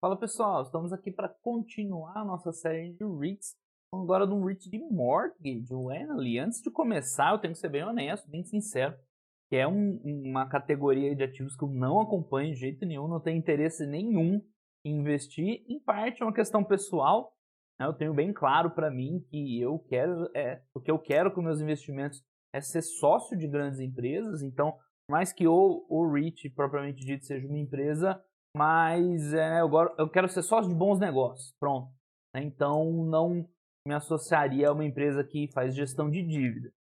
Fala pessoal, estamos aqui para continuar a nossa série de REITs, agora de um REIT de mortgage, o Annaly. Antes de começar, eu tenho que ser bem honesto, bem sincero, que é uma categoria de ativos que eu não acompanho de jeito nenhum, não tenho interesse nenhum em investir. Em parte é uma questão pessoal, né? Eu tenho bem claro para mim que o que eu quero com meus investimentos é ser sócio de grandes empresas. Então, por mais que o REIT propriamente dito seja uma empresa, mas eu quero ser sócio de bons negócios, pronto. Né? Então não me associaria a uma empresa que faz gestão de dívida.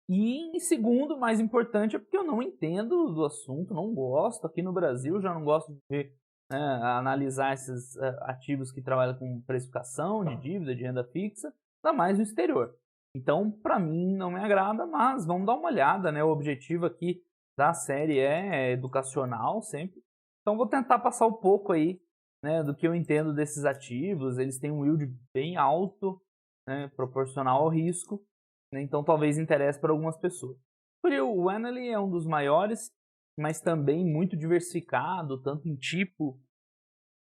E em segundo, mais importante, é porque eu não entendo do assunto, não gosto. Aqui no Brasil já não gosto de ver, né, analisar esses ativos que trabalham com precificação de dívida, de renda fixa, ainda mais no exterior. Então, para mim, não me agrada, mas vamos dar uma olhada, né? O objetivo aqui da série é educacional sempre. Então, vou tentar passar um pouco aí, né, do que eu entendo desses ativos. Eles têm um yield bem alto, né, proporcional ao risco, né, então talvez interesse para algumas pessoas. O Annaly é um dos maiores, mas também muito diversificado, tanto em tipo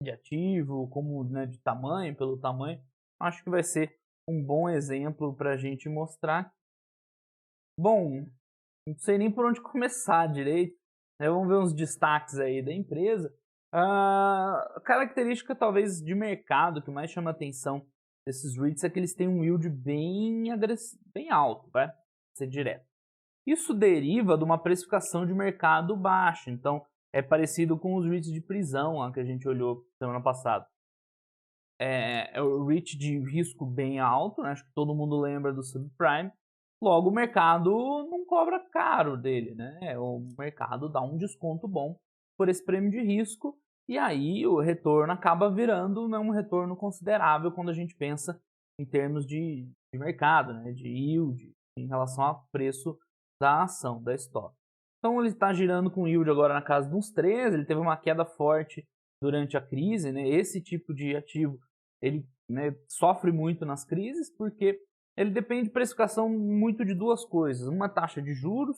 de ativo, como, né, de tamanho, pelo tamanho. Acho que vai ser um bom exemplo para a gente mostrar. Bom, não sei nem por onde começar direito, né? Vamos ver uns destaques aí da empresa. A característica talvez de mercado que mais chama atenção desses REITs é que eles têm um yield bem alto, vai ser direto. Isso deriva de uma precificação de mercado baixa, então é parecido com os REITs de prisão lá que a gente olhou semana passada. É o REIT de risco bem alto, né? Acho que todo mundo lembra do subprime. Logo, o mercado não cobra caro dele, né? O mercado dá um desconto bom por esse prêmio de risco, e aí o retorno acaba virando, né, um retorno considerável quando a gente pensa em termos de mercado, né, de yield, em relação ao preço da ação, da stock. Então ele está girando com yield agora na casa de uns 13, ele teve uma queda forte durante a crise, né? Esse tipo de ativo ele, né, sofre muito nas crises porque ele depende de precificação muito de duas coisas. Uma, taxa de juros,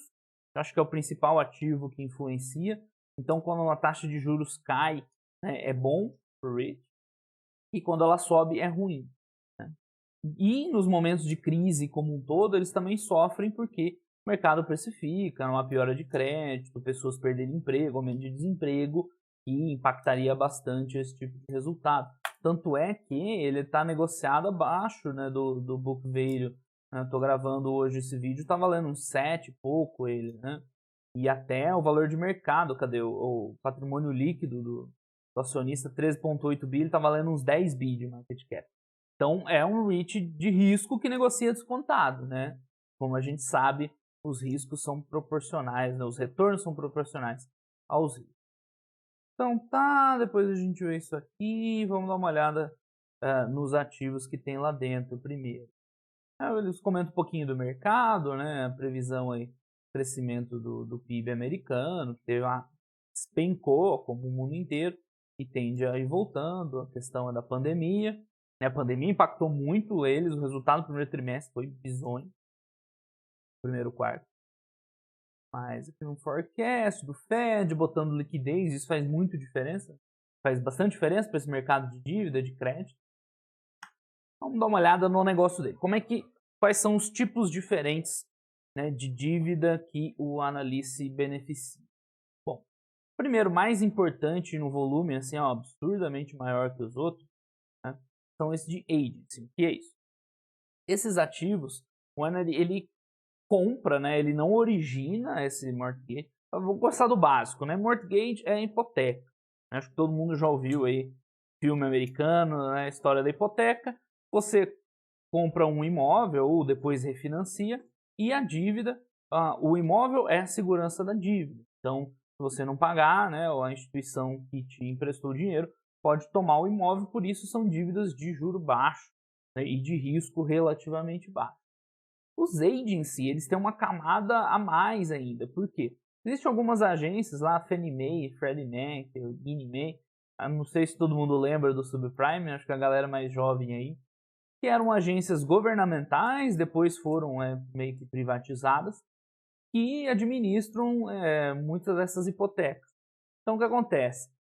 que acho que é o principal ativo que influencia. Então, quando a taxa de juros cai, né, é bom para o REIT, e quando ela sobe, é ruim. Né? E nos momentos de crise como um todo, eles também sofrem porque o mercado precifica, uma piora de crédito, pessoas perderem emprego, aumento de desemprego, que impactaria bastante esse tipo de resultado. Tanto é que ele está negociado abaixo, né, do book value. Estou gravando hoje esse vídeo, está valendo uns 7 e pouco ele, né? E até o valor de mercado, cadê o patrimônio líquido do acionista, 13,8 bi, está valendo uns 10 bi de market cap. Então é um REIT de risco que negocia descontado, né? Como a gente sabe, os riscos são proporcionais, né? Os retornos são proporcionais aos riscos. Então tá, depois a gente vê isso aqui, vamos dar uma olhada nos ativos que tem lá dentro primeiro. Eles comentam um pouquinho do mercado, né? A previsão aí, crescimento do PIB americano, que despencou como o mundo inteiro e tende a ir voltando. A questão é da pandemia, né? A pandemia impactou muito eles, o resultado do primeiro trimestre foi bizonho, primeiro quarto. Mas aqui no forecast do Fed, botando liquidez, isso faz muito diferença. Faz bastante diferença para esse mercado de dívida, de crédito. Vamos dar uma olhada no negócio dele. Quais são os tipos diferentes, né, de dívida que o analista se beneficia? Bom, primeiro, mais importante no volume, assim, ó, absurdamente maior que os outros, né, são esses de agency. O que é isso? Esses ativos, o analista, ele compra, né, ele não origina esse mortgage. Eu vou gostar do básico, né? Mortgage é hipoteca. Acho que todo mundo já ouviu aí filme americano, né, história da hipoteca. Você compra um imóvel ou depois refinancia e a dívida, o imóvel é a segurança da dívida. Então, se você não pagar, né, a instituição que te emprestou o dinheiro pode tomar o imóvel, por isso são dívidas de juro baixo, né, e de risco relativamente baixo. Os agency, eles têm uma camada a mais ainda. Por quê? Existem algumas agências lá, Fannie Mae, Freddie Mac, Ginnie Mae, não sei se todo mundo lembra do subprime, acho que a galera mais jovem aí, que eram agências governamentais, depois foram meio que privatizadas, que administram muitas dessas hipotecas. Então, o que acontece?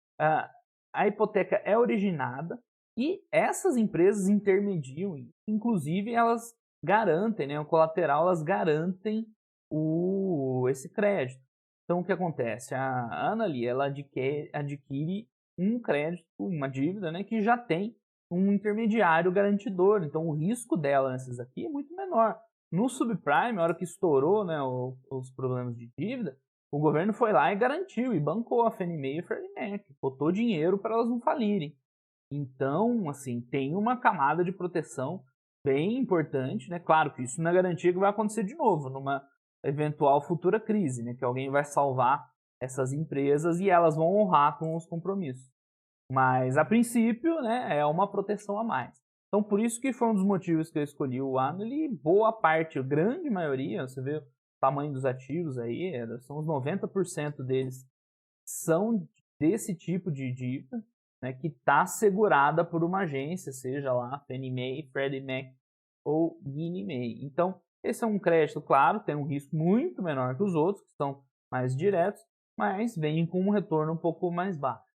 a hipoteca é originada e essas empresas intermediam, inclusive elas garantem, né, o colateral, elas garantem esse crédito. Então, o que acontece? A Annaly, ela adquire um crédito, uma dívida, né, que já tem um intermediário garantidor. Então, o risco dela nessas aqui é muito menor. No subprime, na hora que estourou, né, os problemas de dívida, o governo foi lá e garantiu, e bancou a Fannie Mae e a Freddie Mac, botou dinheiro para elas não falirem. Então, assim, tem uma camada de proteção bem importante, né? Claro que isso não é garantia que vai acontecer de novo, numa eventual futura crise, né? Que alguém vai salvar essas empresas e elas vão honrar com os compromissos. Mas, a princípio, né, é uma proteção a mais. Então, por isso que foi um dos motivos que eu escolhi o Annaly. Boa parte, a grande maioria, você vê o tamanho dos ativos aí, são os 90% deles são desse tipo de dívida, né, que está segurada por uma agência, seja lá Fannie Mae, Freddie Mac ou Ginnie Mae. Então, esse é um crédito, claro, tem um risco muito menor que os outros, que são mais diretos, mas vem com um retorno um pouco mais baixo.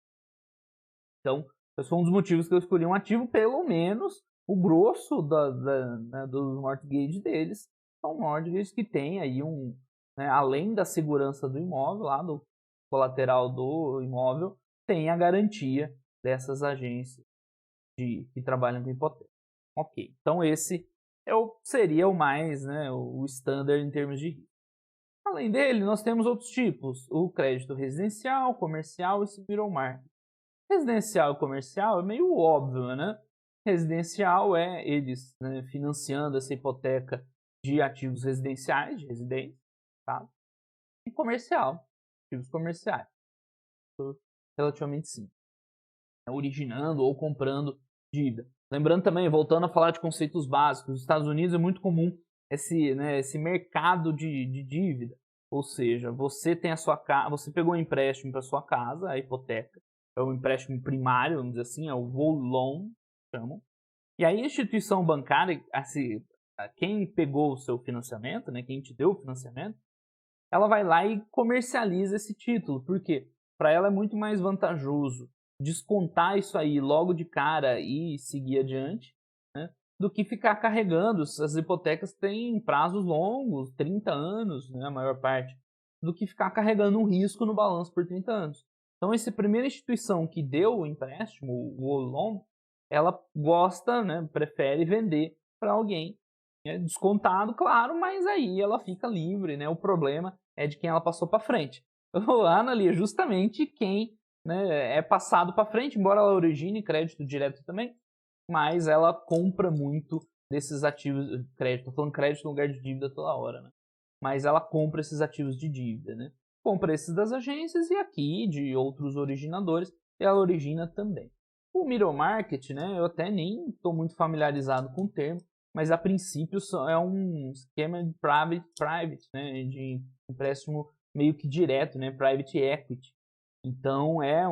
Então, esse foi um dos motivos que eu escolhi um ativo, pelo menos o grosso né, dos mortgage deles são mortgages que tem aí né, além da segurança do imóvel, lá do colateral do imóvel, tem a garantia dessas agências que trabalham com hipoteca. Ok, então esse seria o mais, né, o standard em termos de risco. Além dele, nós temos outros tipos, o crédito residencial, comercial e middle market. Residencial e comercial é meio óbvio, né? Residencial é eles, né, financiando essa hipoteca de ativos residenciais, de residência, tá? E comercial, ativos comerciais. Relativamente simples. Originando ou comprando dívida. Lembrando também, voltando a falar de conceitos básicos, nos Estados Unidos é muito comum esse mercado de dívida. Ou seja, você tem a sua casa, você pegou um empréstimo para sua casa, a hipoteca, é o empréstimo primário, vamos dizer assim, é o whole loan, chamam. E aí a instituição bancária, assim, quem pegou o seu financiamento, né, quem te deu o financiamento, ela vai lá e comercializa esse título. Por quê? Para ela é muito mais vantajoso descontar isso aí logo de cara e seguir adiante, né, do que ficar carregando. As hipotecas têm prazos longos, 30 anos, né, a maior parte, do que ficar carregando um risco no balanço por 30 anos. Então, essa primeira instituição que deu o empréstimo, o loan, ela gosta, né, prefere vender para alguém, né, descontado, claro, mas aí ela fica livre, né? O problema é de quem ela passou para frente. O Annaly é justamente quem, né, é passado para frente, embora ela origine crédito direto também, mas ela compra muito desses ativos, crédito, tô falando crédito no lugar de dívida toda hora, né? Mas ela compra esses ativos de dívida, né? Compra esses das agências e aqui de outros originadores, e ela origina também. O middle market, né, eu até nem estou muito familiarizado com o termo, mas a princípio é um esquema de private, né, de empréstimo meio que direto, né, private equity. Então é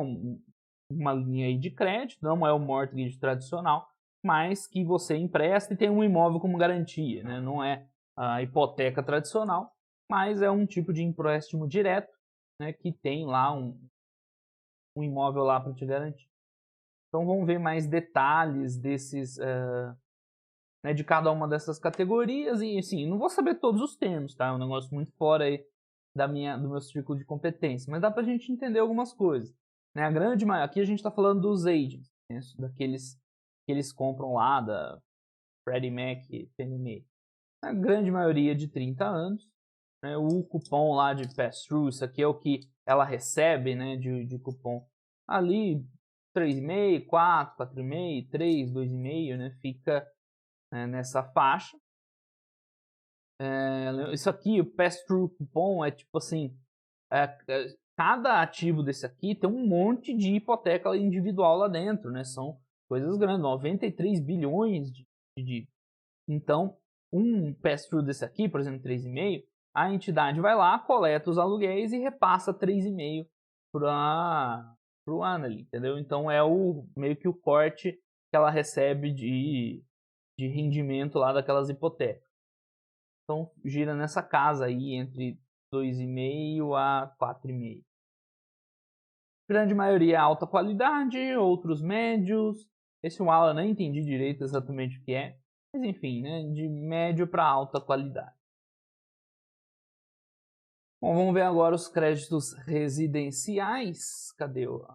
uma linha aí de crédito, não é o mortgage tradicional, mas que você empresta e tem um imóvel como garantia, né? Não é a hipoteca tradicional, mas é um tipo de empréstimo direto, né, que tem lá um imóvel lá para te garantir. Então vamos ver mais detalhes desses, né, de cada uma dessas categorias e assim, não vou saber todos os termos, tá? É um negócio muito fora aí do meu círculo de competência, mas dá pra gente entender algumas coisas, né? A grande maioria, aqui a gente está falando dos agents, né, daqueles que eles compram lá da Freddie Mac e Fannie Mae. A grande maioria de 30 anos, né? O cupom lá de pass-through, isso aqui é o que ela recebe, né, de cupom ali 3,5, 4, 4,5, 3, 2,5, né? Fica, né, nessa faixa. Isso aqui, o pass-through cupom, é tipo assim, cada ativo desse aqui tem um monte de hipoteca individual lá dentro, né? São coisas grandes, 93 bilhões de dívidas. Então, um pass-through desse aqui, por exemplo, 3,5, a entidade vai lá, coleta os aluguéis e repassa 3,5 para o Annaly, entendeu? Então, é meio que o corte que ela recebe de rendimento lá daquelas hipotecas. Então, gira nessa casa aí entre 2,5 a 4,5. Grande maioria é alta qualidade, outros médios. Esse Wala nem entendi direito exatamente o que é, mas enfim, né, de médio para alta qualidade. Bom, vamos ver agora os créditos residenciais. Cadê o...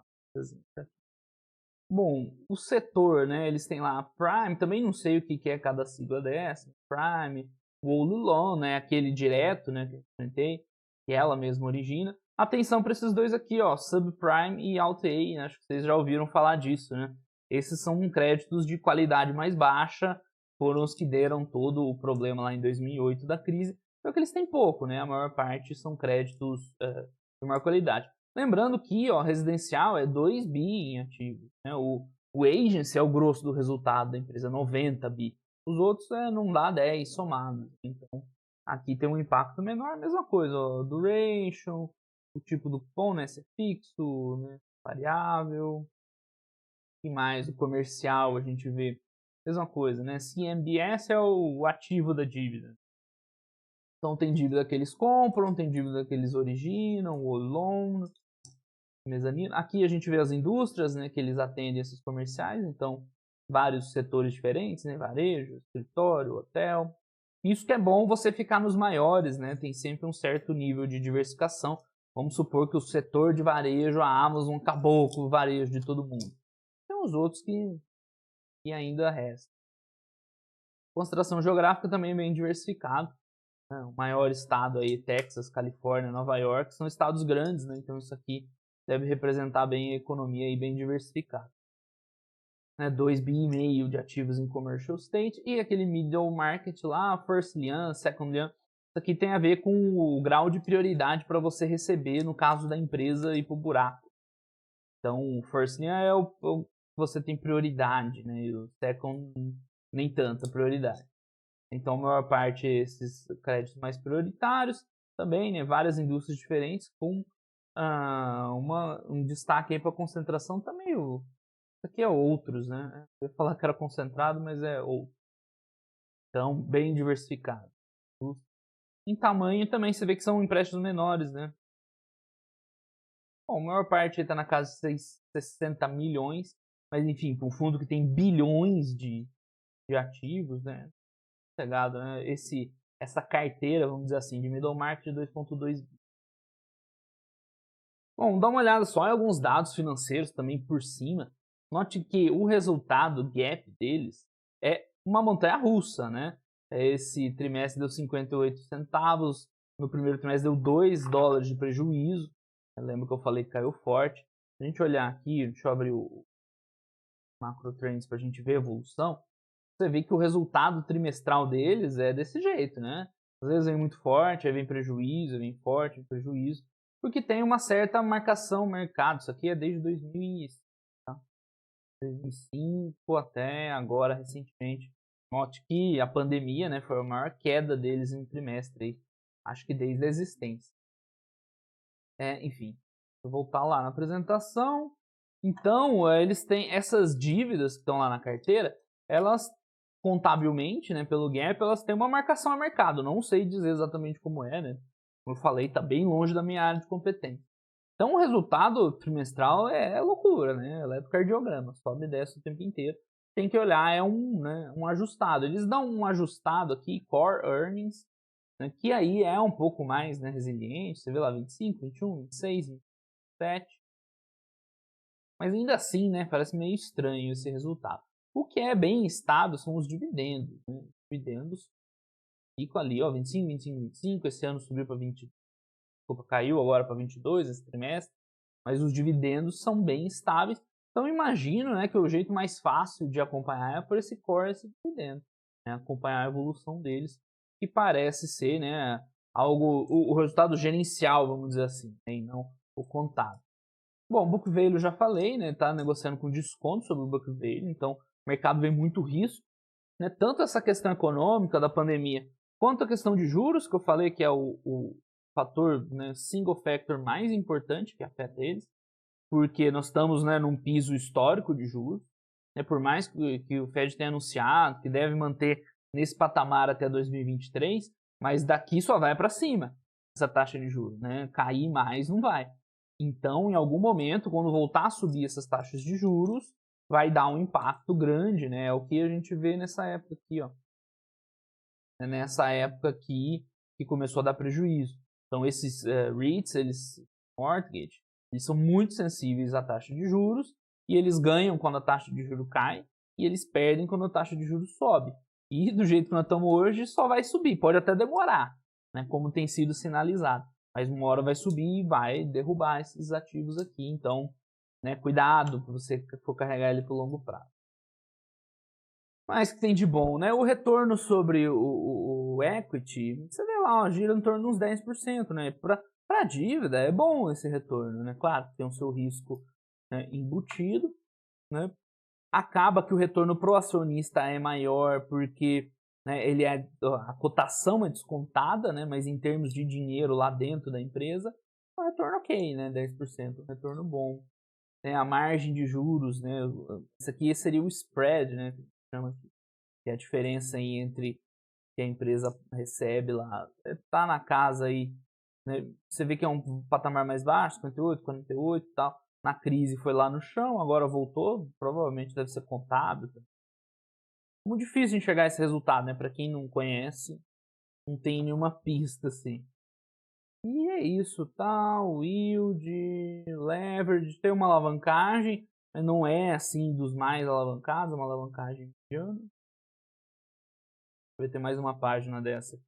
Bom, o setor, né, eles têm lá Prime, também não sei o que é cada sigla dessa, Prime, o Whole Loan, né, aquele direto, né, que eu comentei, que ela mesma origina. Atenção para esses dois aqui, ó, Subprime e Alt-A, né, acho que vocês já ouviram falar disso, né. Esses são créditos de qualidade mais baixa, foram os que deram todo o problema lá em 2008 da crise, só que eles têm pouco, né, a maior parte são créditos de maior qualidade. Lembrando que ó, residencial é 2 bi em ativos. Né? O agency é o grosso do resultado da empresa, 90 bi. Os outros não dá 10 somados. Então, aqui tem um impacto menor, mesma coisa. Ó, duration, o tipo do cupom, né? Se é fixo, né? Variável. E mais, o comercial, a gente vê. Mesma coisa, né? CMBS é o ativo da dívida. Então, tem dívida que eles compram, tem dívida que eles originam, o loan, mezanino. Aqui a gente vê as indústrias, né, que eles atendem esses comerciais, então vários setores diferentes, né, varejo, escritório, hotel. Isso que é bom você ficar nos maiores, né, tem sempre um certo nível de diversificação. Vamos supor que o setor de varejo, a Amazon acabou com o varejo de todo mundo. Tem os outros que ainda restam. Concentração geográfica também é bem diversificado. Né? O maior estado aí, Texas, Califórnia, Nova York, são estados grandes, né? Então isso aqui deve representar bem a economia e bem diversificada. Né, 2,5 bi de ativos em commercial state e aquele middle market lá, first lien, second lien. Isso aqui tem a ver com o grau de prioridade para você receber no caso da empresa ir para o buraco. Então, o first lien é o que você tem prioridade, né? E o second nem tanta prioridade. Então, a maior parte esses créditos mais prioritários também, né? Várias indústrias diferentes com um destaque aí para concentração também. Isso aqui é outros, né? Eu ia falar que era concentrado, mas é outro. Então, bem diversificado. Em tamanho também você vê que são empréstimos menores, né? Bom, a maior parte está na casa de 60 milhões, mas enfim, para um fundo que tem bilhões de ativos, né? Pegado, né? Essa carteira, vamos dizer assim, de middle market de 2,2 bi. Bom, dá uma olhada só em alguns dados financeiros também por cima. Note que o resultado gap deles é uma montanha-russa, né? Esse trimestre deu 58 centavos, no primeiro trimestre deu 2 dólares de prejuízo. Eu lembro que eu falei que caiu forte. Se a gente olhar aqui, deixa eu abrir o Macro Trends para a gente ver a evolução. Você vê que o resultado trimestral deles é desse jeito, né? Às vezes vem muito forte, aí vem prejuízo, vem forte, vem prejuízo, porque tem uma certa marcação mercado. Isso aqui é desde 2005 até agora, recentemente. Note que a pandemia, né, foi a maior queda deles em trimestre, acho que desde a existência. Enfim, vou voltar lá na apresentação. Então, eles têm essas dívidas que estão lá na carteira, elas contabilmente, né, pelo gap, elas têm uma marcação a mercado. Não sei dizer exatamente como é, né? Como eu falei, está bem longe da minha área de competência. Então, o resultado trimestral é loucura, né? Eletrocardiograma, sobe e desce o tempo inteiro. Tem que olhar, é um ajustado. Eles dão um ajustado aqui, Core Earnings, né, que aí é um pouco mais, né, resiliente. Você vê lá 25, 21, 26, 27. Mas ainda assim, né, parece meio estranho esse resultado. O que é bem estável são os dividendos. Né? Os dividendos ficam ali, ó, 25, 25, 25. Esse ano subiu para 20. Desculpa, caiu agora para 22 esse trimestre. Mas os dividendos são bem estáveis. Então imagino, né, que o jeito mais fácil de acompanhar é por esse core, esse dividendo. Né? Acompanhar a evolução deles, que parece ser, né, algo, o resultado gerencial, vamos dizer assim, né, e não o contábil. Bom, book value eu já falei, né? Tá negociando com desconto sobre o book value, então o mercado vê muito risco, né? Tanto essa questão econômica da pandemia, quanto a questão de juros, que eu falei que é o fator, né, single factor mais importante que afeta eles, porque nós estamos, né, num piso histórico de juros, né? Por mais que o Fed tenha anunciado que deve manter nesse patamar até 2023, mas daqui só vai para cima essa taxa de juros, né? Cair mais não vai. Então, em algum momento, quando voltar a subir essas taxas de juros, vai dar um impacto grande, né? É o que a gente vê nessa época aqui, ó. É nessa época aqui que começou a dar prejuízo. Então, esses REITs, mortgage, eles são muito sensíveis à taxa de juros e eles ganham quando a taxa de juros cai e eles perdem quando a taxa de juros sobe. E do jeito que nós estamos hoje, só vai subir. Pode até demorar, né? Como tem sido sinalizado. Mas uma hora vai subir e vai derrubar esses ativos aqui. Então, né, cuidado para você for carregar ele para o longo prazo. Mas que tem de bom, né? O retorno sobre o equity, você vê lá, ó, gira em torno de uns 10%, né? Para dívida é bom esse retorno, né? Claro, tem o seu risco, né, embutido, né? Acaba que o retorno pro acionista é maior porque, né, a cotação é descontada, né? Mas em termos de dinheiro lá dentro da empresa, é um retorno ok, né? 10%, um retorno bom. A margem de juros, né? Isso aqui seria o spread, né? Que é a diferença aí entre que a empresa recebe lá. Tá na casa aí, né? Você vê que é um patamar mais baixo, 58, 48 e tal. Na crise foi lá no chão, agora voltou, provavelmente deve ser contábil. Muito difícil enxergar esse resultado, né? Para quem não conhece, não tem nenhuma pista assim. E é isso, tá? O yield, leverage, tem uma alavancagem, mas não é assim dos mais alavancados, é uma alavancagem mediana. Vai ter mais uma página dessa.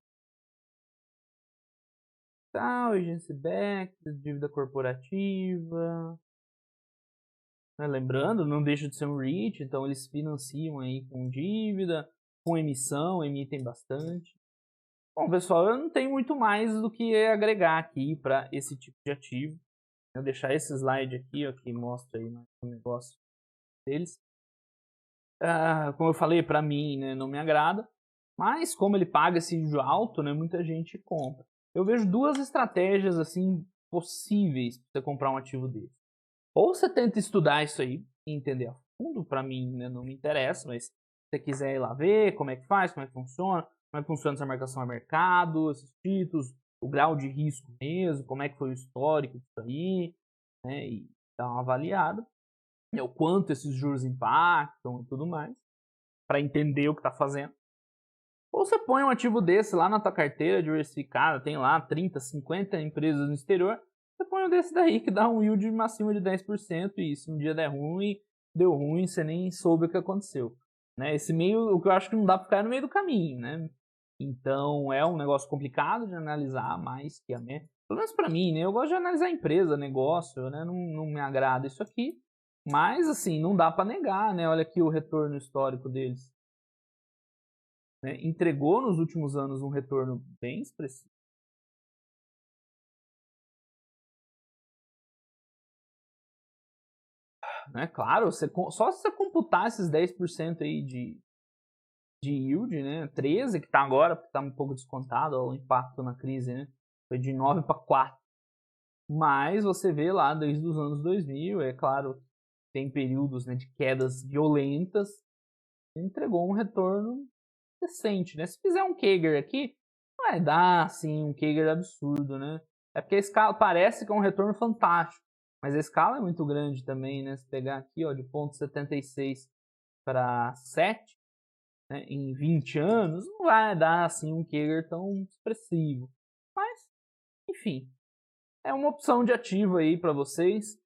Tá, o agency back, dívida corporativa. Lembrando, não deixa de ser um REIT, então eles financiam aí com dívida, com emissão, emitem bastante. Bom, pessoal, eu não tenho muito mais do que agregar aqui para esse tipo de ativo. Vou deixar esse slide aqui, ó, que mostra aí mais o negócio deles. Como eu falei, para mim, né, não me agrada, mas como ele paga esse juro alto, né, muita gente compra. Eu vejo duas estratégias assim possíveis para você comprar um ativo desse. Ou você tenta estudar isso aí e entender a fundo, para mim, né, não me interessa, mas se você quiser ir lá ver como é que faz, como é que funciona essa marcação a mercado, esses títulos, o grau de risco mesmo, como é que foi o histórico disso aí, né, e dar uma avaliada, né, o quanto esses juros impactam e tudo mais, para entender o que está fazendo. Ou você põe um ativo desse lá na tua carteira diversificada, tem lá 30, 50 empresas no exterior, você põe um desse daí que dá um yield acima de 10% e se um dia der ruim, deu ruim, você nem soube o que aconteceu. Né? Esse meio, o que eu acho que não dá para ficar no meio do caminho, né? Então é um negócio complicado de analisar mais que a minha. Pelo menos para mim, né? Eu gosto de analisar a empresa, negócio, né? Não me agrada isso aqui. Mas assim, não dá para negar, né? Olha aqui o retorno histórico deles. Né? Entregou nos últimos anos um retorno bem expressivo. Né? Claro, só se você computar esses 10% aí de yield, né? 13 que está agora, porque está um pouco descontado ó, o impacto na crise, né? Foi de 9 para 4. Mas você vê lá desde os anos 2000, é claro, tem períodos, né, de quedas violentas, entregou um retorno decente, né? Se fizer um Kager aqui, não vai dar assim um Kager absurdo, né? É porque a escala parece que é um retorno fantástico, mas a escala é muito grande também, né? Se pegar aqui, ó, de 0,76 para 7, né, em 20 anos, não vai dar assim um Kager tão expressivo. Mas, enfim, é uma opção de ativo aí para vocês.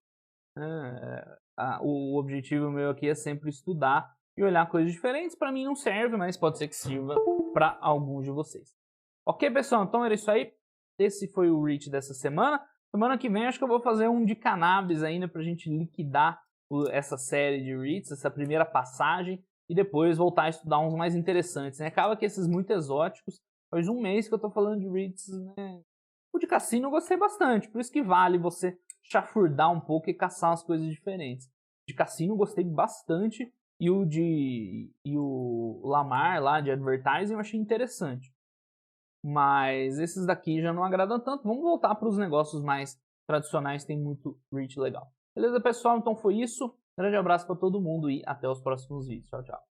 O objetivo meu aqui é sempre estudar e olhar coisas diferentes. Para mim não serve, mas pode ser que sirva para alguns de vocês. Ok, pessoal? Então era isso aí. Esse foi o REIT dessa semana. Semana que vem acho que eu vou fazer um de cannabis ainda para a gente liquidar essa série de REITs, essa primeira passagem, e depois voltar a estudar uns mais interessantes. Né? Acaba que esses muito exóticos, faz um mês que eu estou falando de REITs, né? O de cassino eu gostei bastante, por isso que vale você chafurdar um pouco e caçar umas coisas diferentes. De cassino eu gostei bastante e o Lamar lá de advertising eu achei interessante. Mas esses daqui já não agradam tanto. Vamos voltar para os negócios mais tradicionais, tem muito REIT legal. Beleza, pessoal? Então foi isso. Grande abraço para todo mundo e até os próximos vídeos. Tchau, tchau.